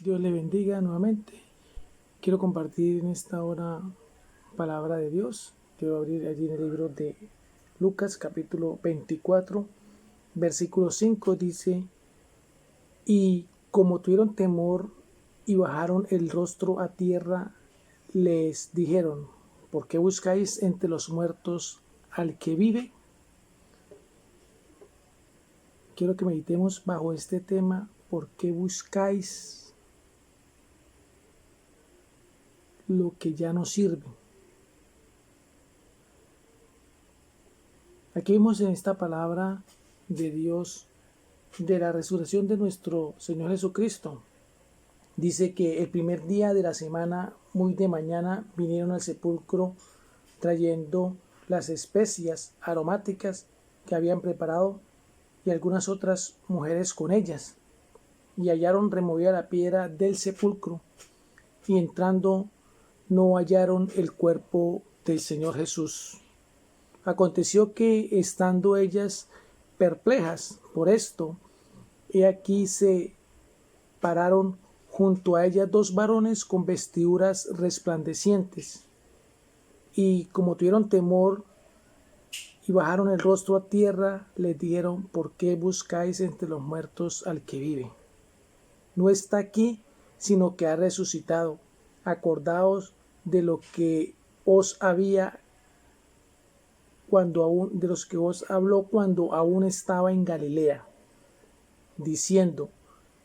Dios le bendiga nuevamente. Quiero compartir en esta hora palabra de Dios. Quiero abrir allí en el libro de Lucas, capítulo 24, versículo 5. Dice: y como tuvieron temor y bajaron el rostro a tierra, les dijeron: ¿por qué buscáis entre los muertos al que vive? Quiero que meditemos bajo este tema: ¿por qué buscáis lo que ya no sirve? Aquí vemos en esta palabra de Dios de la resurrección de nuestro Señor Jesucristo. Dice que el primer día de la semana, muy de mañana, vinieron al sepulcro trayendo las especias aromáticas que habían preparado y algunas otras mujeres con ellas, y hallaron removida la piedra del sepulcro, y entrando no hallaron el cuerpo del Señor Jesús. Aconteció que, estando ellas perplejas por esto, he aquí se pararon junto a ellas dos varones con vestiduras resplandecientes, y como tuvieron temor y bajaron el rostro a tierra, les dijeron: ¿por qué buscáis entre los muertos al que vive? No está aquí, sino que ha resucitado. Acordaos de lo que os había de los que os habló cuando aún estaba en Galilea, diciendo: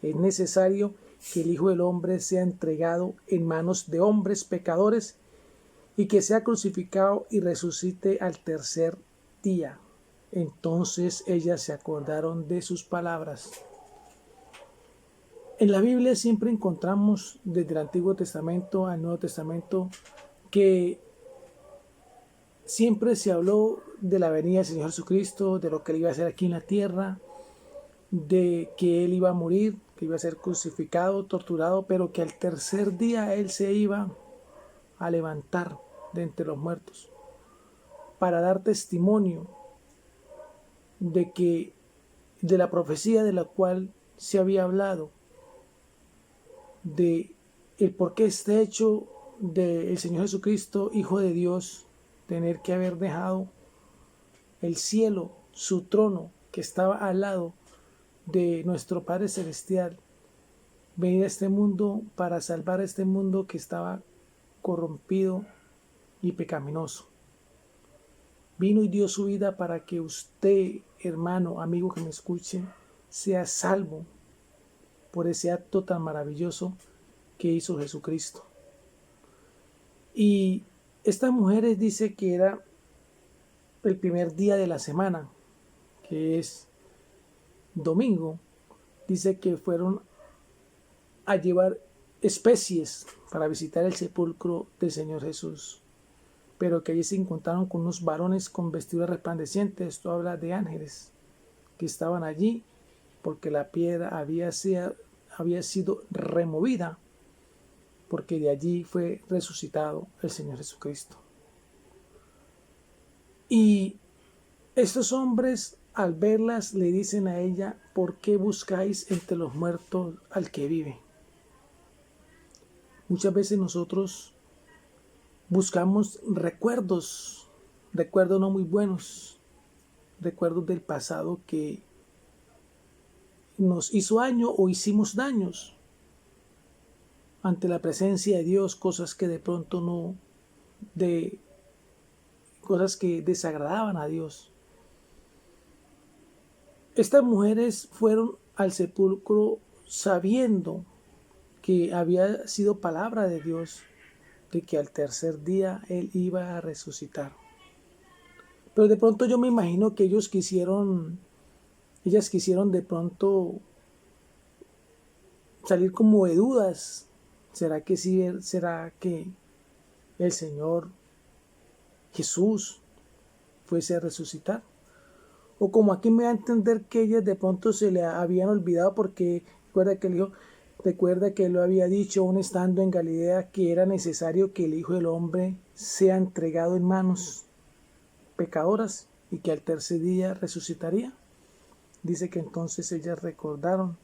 es necesario que el Hijo del Hombre sea entregado en manos de hombres pecadores, y que sea crucificado y resucite al tercer día. Entonces ellas se acordaron de sus palabras. En la Biblia siempre encontramos, desde el Antiguo Testamento al Nuevo Testamento, que siempre se habló de la venida del Señor Jesucristo, de lo que Él iba a hacer aquí en la tierra, de que Él iba a morir, que iba a ser crucificado, torturado, pero que al tercer día Él se iba a levantar de entre los muertos para dar testimonio de la profecía de la cual se había hablado, de el por qué este hecho del Señor Jesucristo, Hijo de Dios, tener que haber dejado el cielo, su trono, que estaba al lado de nuestro Padre Celestial, venir a este mundo para salvar a este mundo que estaba corrompido y pecaminoso. Vino y dio su vida para que usted, hermano, amigo que me escuche, sea salvo por ese acto tan maravilloso que hizo Jesucristo. Y estas mujeres dice que era el primer día de la semana, que es domingo. Dice que fueron a llevar especies para visitar el sepulcro del Señor Jesús, pero que allí se encontraron con unos varones con vestiduras resplandecientes. Esto habla de ángeles que estaban allí, porque la piedra había sido removida, porque de allí fue resucitado el Señor Jesucristo. Y estos hombres, al verlas, le dicen a ella: ¿por qué buscáis entre los muertos al que vive? Muchas veces nosotros buscamos recuerdos no muy buenos, recuerdos del pasado que nos hizo daño o hicimos daños ante la presencia de Dios, cosas que de pronto cosas que desagradaban a Dios. Estas mujeres fueron al sepulcro sabiendo que había sido palabra de Dios, de que al tercer día Él iba a resucitar. Pero de pronto yo me imagino que ellas quisieron de pronto salir como de dudas. ¿Será que sí? ¿Será que el Señor Jesús fuese a resucitar? O como aquí me da a entender que ellas de pronto se le habían olvidado, porque recuerda que él lo había dicho aún estando en Galilea, que era necesario que el Hijo del Hombre sea entregado en manos pecadoras y que al tercer día resucitaría. Dice que entonces ellas recordaron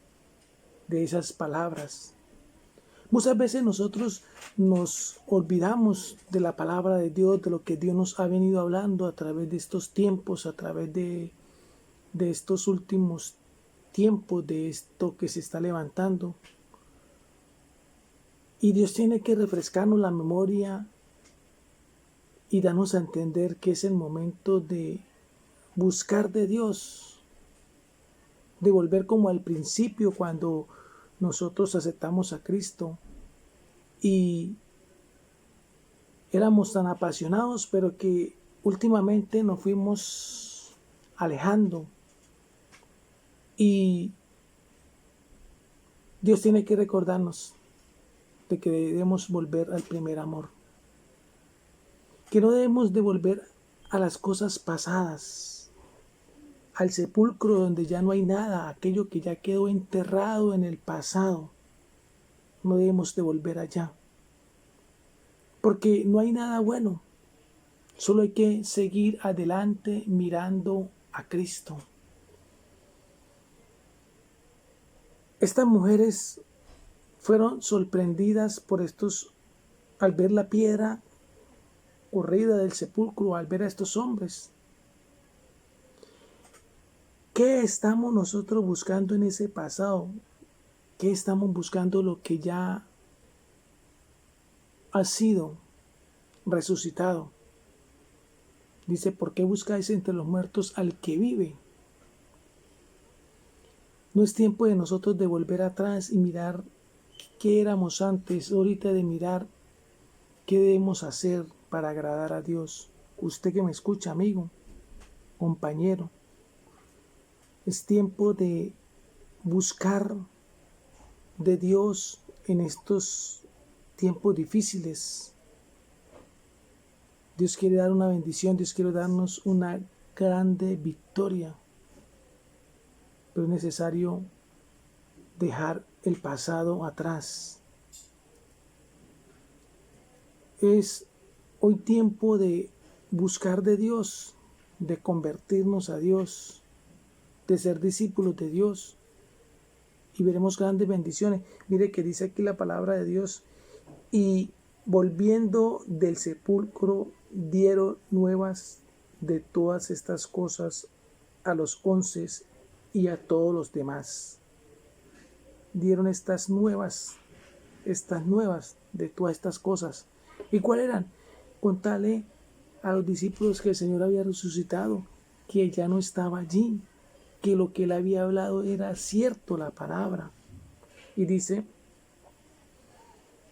de esas palabras Muchas veces nosotros nos olvidamos de la palabra de Dios, de lo que Dios nos ha venido hablando a través de estos tiempos, a través de estos últimos tiempos, de esto que se está levantando. Y Dios tiene que refrescarnos la memoria y darnos a entender que es el momento de buscar de Dios, de volver como al principio cuando nosotros aceptamos a Cristo y éramos tan apasionados, pero que últimamente nos fuimos alejando. Y Dios tiene que recordarnos de que debemos volver al primer amor. Que no debemos de volver a las cosas pasadas, al sepulcro donde ya no hay nada, aquello que ya quedó enterrado en el pasado. No debemos de volver allá. Porque no hay nada bueno. Solo hay que seguir adelante mirando a Cristo. Estas mujeres fueron sorprendidas por estos, al ver la piedra corrida del sepulcro, al ver a estos hombres. ¿Qué estamos nosotros buscando en ese pasado? ¿Qué estamos buscando lo que ya ha sido resucitado? Dice, ¿por qué buscáis entre los muertos al que vive? No es tiempo de nosotros de volver atrás y mirar qué éramos antes, ahorita de mirar qué debemos hacer para agradar a Dios. Usted que me escucha, amigo, compañero, es tiempo de buscar de Dios en estos tiempos difíciles. Dios quiere dar una bendición, Dios quiere darnos una grande victoria. Pero es necesario dejar el pasado atrás. Es hoy tiempo de buscar de Dios, de convertirnos a Dios, de ser discípulos de Dios. Y veremos grandes bendiciones. Mire que dice aquí la palabra de Dios. Y volviendo del sepulcro, dieron nuevas de todas estas cosas a los 11 y a todos los demás. Dieron estas nuevas de todas estas cosas. ¿Y cuáles eran? Contarle a los discípulos que el Señor había resucitado, que ya no estaba allí, que lo que él había hablado era cierto, la palabra. Y dice,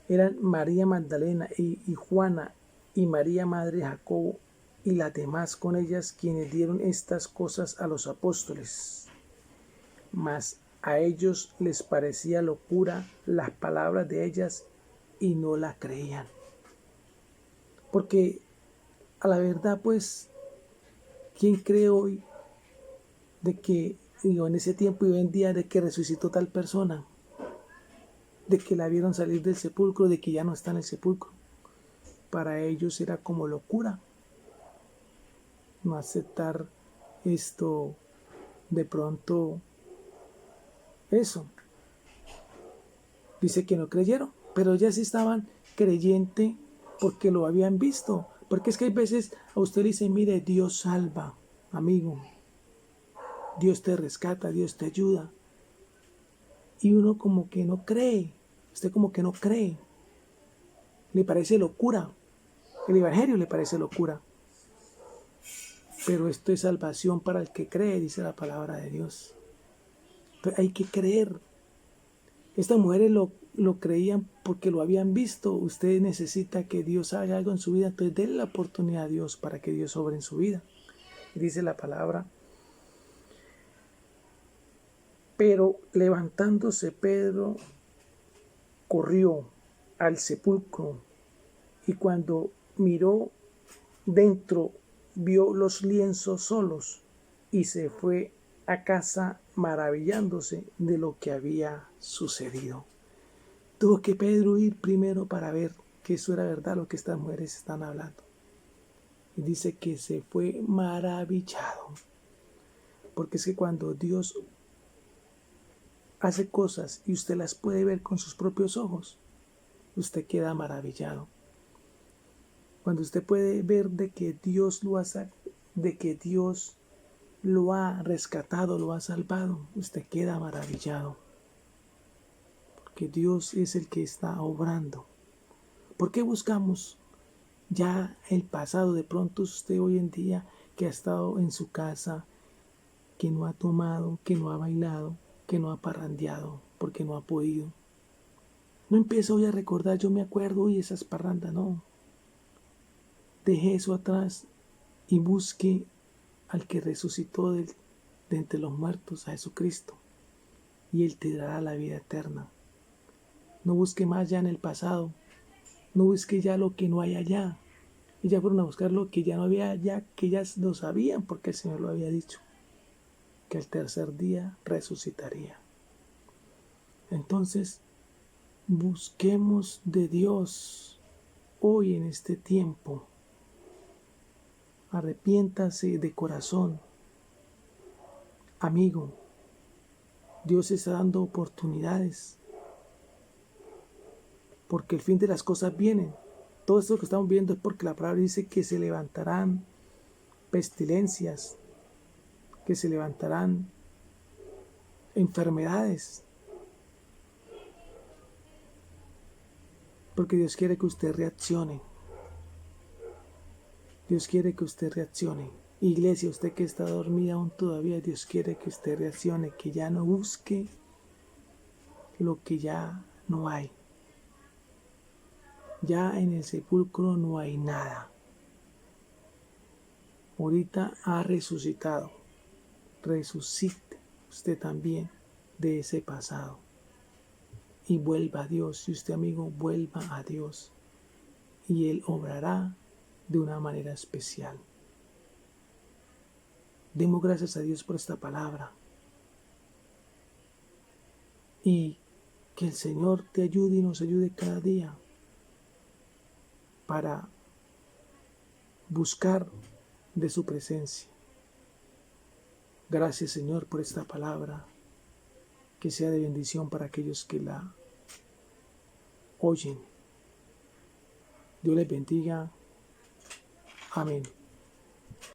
eran María Magdalena y Juana y María madre de Jacobo y las demás con ellas quienes dieron estas cosas a los apóstoles. Mas a ellos les parecía locura las palabras de ellas y no la creían. Porque a la verdad, pues, ¿quién cree hoy de que, digo, en ese tiempo y hoy en día, de que resucitó tal persona? De que la vieron salir del sepulcro, de que ya no está en el sepulcro. Para ellos era como locura no aceptar esto, de pronto eso. Dice que no creyeron, pero ya sí estaban creyentes porque lo habían visto. Porque es que hay veces a usted le dice, mire, Dios salva, amigo. Dios te rescata, Dios te ayuda. Y uno como que no cree. Usted como que no cree. Le parece locura. El evangelio le parece locura. Pero esto es salvación para el que cree, dice la palabra de Dios. Pero hay que creer. Estas mujeres lo creían porque lo habían visto. Usted necesita que Dios haga algo en su vida. Entonces denle la oportunidad a Dios para que Dios obre en su vida. Y dice la palabra. Pero levantándose Pedro, corrió al sepulcro y cuando miró dentro, vio los lienzos solos y se fue a casa maravillándose de lo que había sucedido. Tuvo que Pedro ir primero para ver que eso era verdad lo que estas mujeres están hablando. Y dice que se fue maravillado. Porque es que cuando Dios hace cosas y usted las puede ver con sus propios ojos, usted queda maravillado. Cuando usted puede ver de que Dios lo ha rescatado, lo ha salvado, usted queda maravillado. Porque Dios es el que está obrando. ¿Por qué buscamos ya el pasado? De pronto usted hoy en día que ha estado en su casa, que no ha tomado, que no ha bailado, que no ha parrandeado, porque no ha podido. No empieza hoy a recordar, yo me acuerdo, y esas parrandas, no. Deje eso atrás y busque al que resucitó de entre los muertos, a Jesucristo, y Él te dará la vida eterna. No busque más ya en el pasado, no busque ya lo que no hay allá. Ellas fueron a buscar lo que ya no había allá, que ellas lo sabían porque el Señor lo había dicho, que el tercer día resucitaría. Entonces, busquemos de Dios hoy en este tiempo. Arrepiéntase de corazón. Amigo, Dios está dando oportunidades, porque el fin de las cosas viene. Todo esto que estamos viendo es porque la palabra dice que se levantarán pestilencias, que se levantarán enfermedades, porque Dios quiere que usted reaccione. Dios quiere que usted reaccione. Iglesia, usted que está dormida aún todavía, Dios quiere que usted reaccione, que ya no busque lo que ya no hay. Ya en el sepulcro no hay nada. Ahorita ha resucitado. Resucite usted también de ese pasado. Y vuelva a Dios. Y usted, amigo, vuelva a Dios. Y Él obrará de una manera especial. Demos gracias a Dios por esta palabra. Y que el Señor te ayude y nos ayude cada día para buscar de su presencia. Gracias, Señor, por esta palabra, que sea de bendición para aquellos que la oyen. Dios les bendiga. Amén.